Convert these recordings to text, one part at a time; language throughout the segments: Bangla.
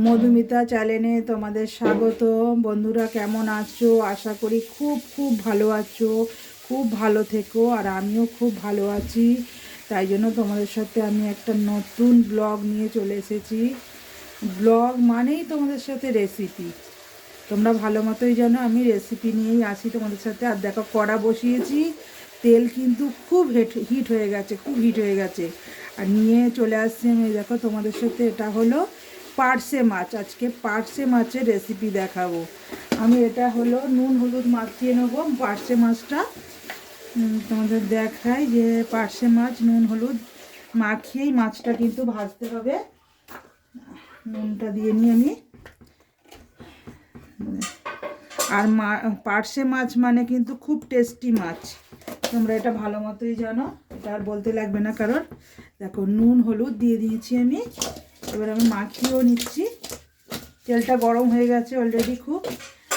মধুমিতা চ্যানেলে তোমাদের স্বাগত। বন্ধুরা, কেমন আছো? আশা করি খুব খুব ভালো আছো, খুব ভালো থেকো। আর আমিও খুব ভালো আছি। তাই জন্য তোমাদের সাথে আমি একটা নতুন ব্লগ নিয়ে চলে এসেছি। ব্লগ মানেই তোমাদের সাথে রেসিপি। তোমরা ভালো মতোই জানো আমি রেসিপি নিয়েই আসি তোমাদের সাথে। আর দেখো, কড়া বসিয়েছি, তেল কিন্তু খুব হিট হয়ে গেছে, খুব হিট হয়ে গেছে। আর নিয়ে চলে আসছি আমি, দেখো তোমাদের সাথে। এটা হলো পার্শে মাছ। আজকে পার্শে মাছের রেসিপি দেখাবো আমি। এটা হলো নুন হলুদ মাখিয়ে নেবো পার্শে মাছটা। তোমাদের দেখাই যে পার্শে মাছ নুন হলুদ মাখিয়েই মাছটা কিন্তু ভাজতে হবে। নুনটা দিয়ে নিই আমি। আর পার্শে মাছ মানে কিন্তু খুব টেস্টি মাছ, তোমরা এটা ভালো মতোই জানো, এটা আর বলতে লাগবে না। কারণ দেখো, নুন হলুদ দিয়ে দিয়েছি আমি। এবার আমি মাখিয়েও নিচ্ছি। তেলটা গরম হয়ে গেছে অলরেডি খুব।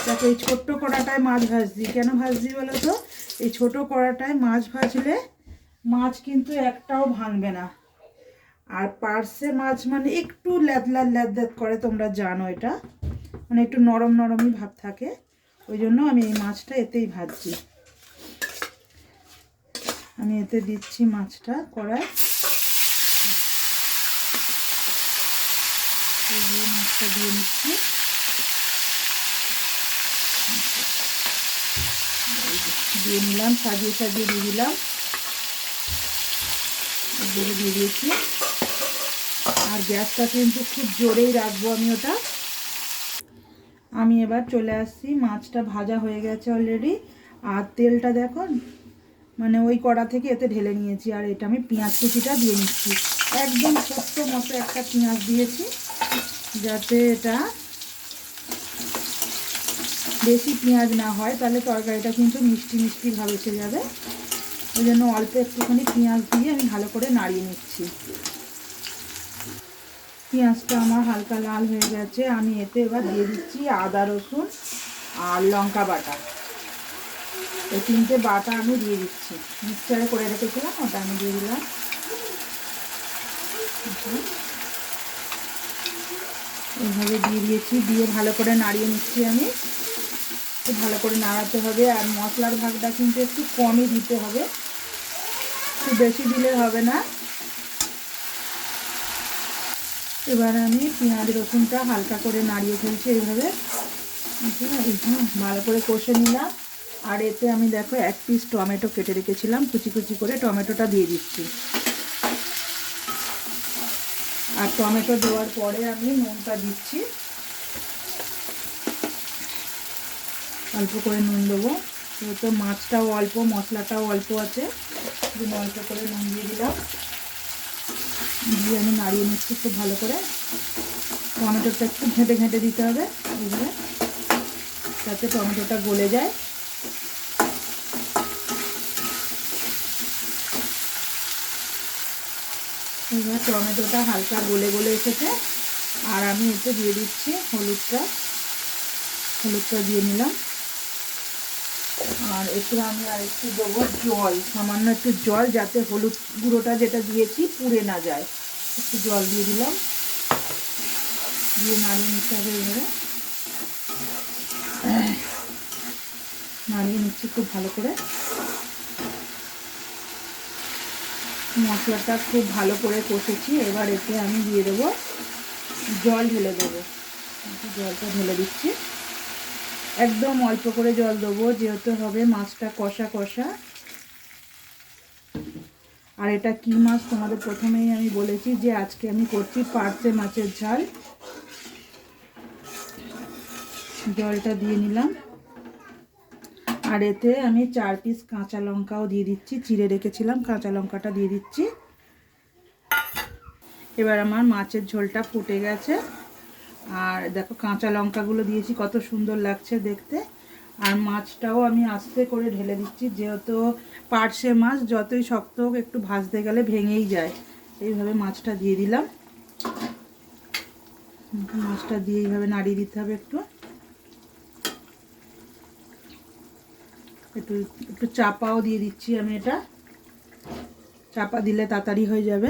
দেখো, এই ছোট্ট কড়াটায় মাছ ভাজছি। কেন ভাজছি বলো তো? এই ছোট কড়াটায় মাছ ভাজলে মাছ কিন্তু একটাও ভাঙবে না। আর পার্শে মাছ মানে একটু ল্যাদলাদ ল্যাদলাদ করে, তোমরা জানো এটা, মানে একটু নরম নরমই ভাব থাকে। ওই জন্য আমি এই মাছটা এতেই ভাজছি। আমি এতে দিচ্ছি মাছটা কড়ায়। এইভাবে মাছটা দিয়ে নিচ্ছি। দিয়ে নিলাম, সাজিয়ে সাজিয়ে দিয়ে দিলাম। এগুলো দিয়ে দিয়েছি। আর গ্যাসটা কিন্তু খুব জোরেই রাখবো আমি ওটা। আমি এবার চলে আসছি, মাছটা ভাজা হয়ে গেছে অলরেডি। আর তেলটা দেখো, মানে ওই কড়া থেকে এতে ঢেলে নিয়েছি। আর এটা আমি পেঁয়াজ কুচিটা দিয়ে নিচ্ছি। একদম ছোট্ট মতো একটা পেঁয়াজ দিয়েছি, যাতে এটা বেশি পেঁয়াজ না হয়, তাহলে তরকারিটা কিন্তু মিষ্টি মিষ্টি ভাব এসে যাবে। ওই জন্য অল্প একটুখানি পেঁয়াজ দিয়ে আমি ভালো করে নাড়িয়ে নিচ্ছি। পেঁয়াজটা আমার হালকা লাল হয়ে গেছে। আমি এতে এবার দিয়ে দিচ্ছি আদা রসুন আর লঙ্কা বাটা। এই তিনটে বাটা আমি দিয়ে দিচ্ছি। মিক্সচারে করে রেখেছিলাম, ওটা আমি দিয়ে দিলাম। এইভাবে দিয়ে দিয়েছি, দিয়ে ভালো করে নাড়িয়ে নিচ্ছি আমি। খুব ভালো করে নাড়াতে হবে। আর মশলার ভাগটা কিন্তু একটু কমই দিতে হবে, খুব বেশি দিলে হবে না। এবার আমি পেঁয়াজ রসুনটা হালকা করে নাড়িয়ে ফেলছি এইভাবে। ভালো করে কষে নিলাম। আর এতে আমি দেখো 1 পিস টমেটো কেটে রেখেছিলাম, কুচি কুচি করে টমেটোটা দিয়ে দিচ্ছি। আর টমেটো দেওয়ার পরে আমি নুনটা দিচ্ছি, অল্প করে নুন দেবো। তো মাছটাও অল্প, মশলাটাও অল্প আছে, অল্প করে নুন দিয়ে দিলাম। দিয়ে আমি নাড়িয়ে নিচ্ছি খুব ভালো করে। টমেটোটা একটু ঘেঁটে ঘেঁটে দিতে হবে এইভাবে, যাতে টমেটোটা গলে যায়। এবার টমেটোটা হালকা গলে গলে এসেছে। আর আমি এতে দিয়ে দিচ্ছি হলুদটা দিয়ে নিলাম। আর এতে আমি আর একটু দেবো জল, সামান্য একটু জল, যাতে হলুদ গুঁড়োটা যেটা দিয়েছি পুড়ে না যায়। একটু জল দিয়ে দিলাম, দিয়ে নাড়িয়ে নিতে হবে। এইভাবে নাড়িয়ে নিচ্ছি খুব ভালো করে। মশলাটা খুব ভালো করে কষেছি। এবার এতে আমি দিয়ে দেবো জল, ঢেলে দেবো। জলটা ঢেলে দিচ্ছি, একদম অল্প করে জল দেবো, যেহেতু হবে মাছটা কষা কষা। আর এটা কি মাছ তোমাদের প্রথমেই আমি বলেছি যে আজকে আমি করছি পার্শে মাছের ঝাল। জলটা দিয়ে নিলাম। আর এতে আমি 4 পিস কাঁচা লঙ্কাও দিয়ে দিচ্ছি, চিড়ে রেখেছিলাম, কাঁচা লঙ্কাটা দিয়ে দিচ্ছি। এবার আমার মাছের ঝোলটা ফুটে গেছে। আর দেখো, কাঁচা লঙ্কাগুলো দিয়েছি, কত সুন্দর লাগছে দেখতে। আর মাছটাও আমি আস্তে করে ঢেলে দিচ্ছি, যেহেতু পার্শে মাছ যতই শক্ত হোক একটু ভাজতে গেলে ভেঙেই যায়। এইভাবে মাছটা দিয়ে দিলাম। মাছটা দিয়ে এইভাবে নাড়িয়ে দিতে হবে। একটু একটু একটু চাপাও দিয়ে দিচ্ছি আমি। এটা চাপা দিলে তাড়াতাড়ি হয়ে যাবে।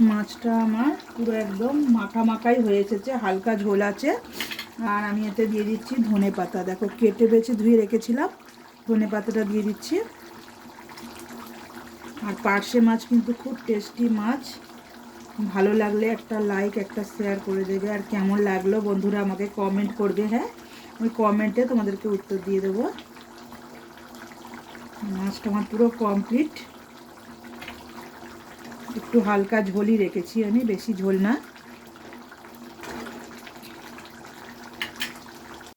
মাছটা আমার পুরো একদম মাখা মাখাই হয়ে এসেছে, হালকা ঝোল আছে। আর আমি এতে দিয়ে দিচ্ছি ধনে পাতা, দেখো কেটে বেছে ধুয়ে রেখেছিলাম, ধনে পাতাটা দিয়ে দিচ্ছি। আর পার্শে মাছ কিন্তু খুব টেস্টি মাছ, ভালো লাগলে একটা লাইক একটা শেয়ার করে দেবে। আর কেমন লাগলো বন্ধুরা আমাকে কমেন্ট করবে, হ্যাঁ আমি কমেন্টে তোমাদেরকে উত্তর দিয়ে দেবো। মাছটা আমার পুরো কমপ্লিট, একটু হালকা ঝোলই রেখেছি আমি, বেশি ঝোল না।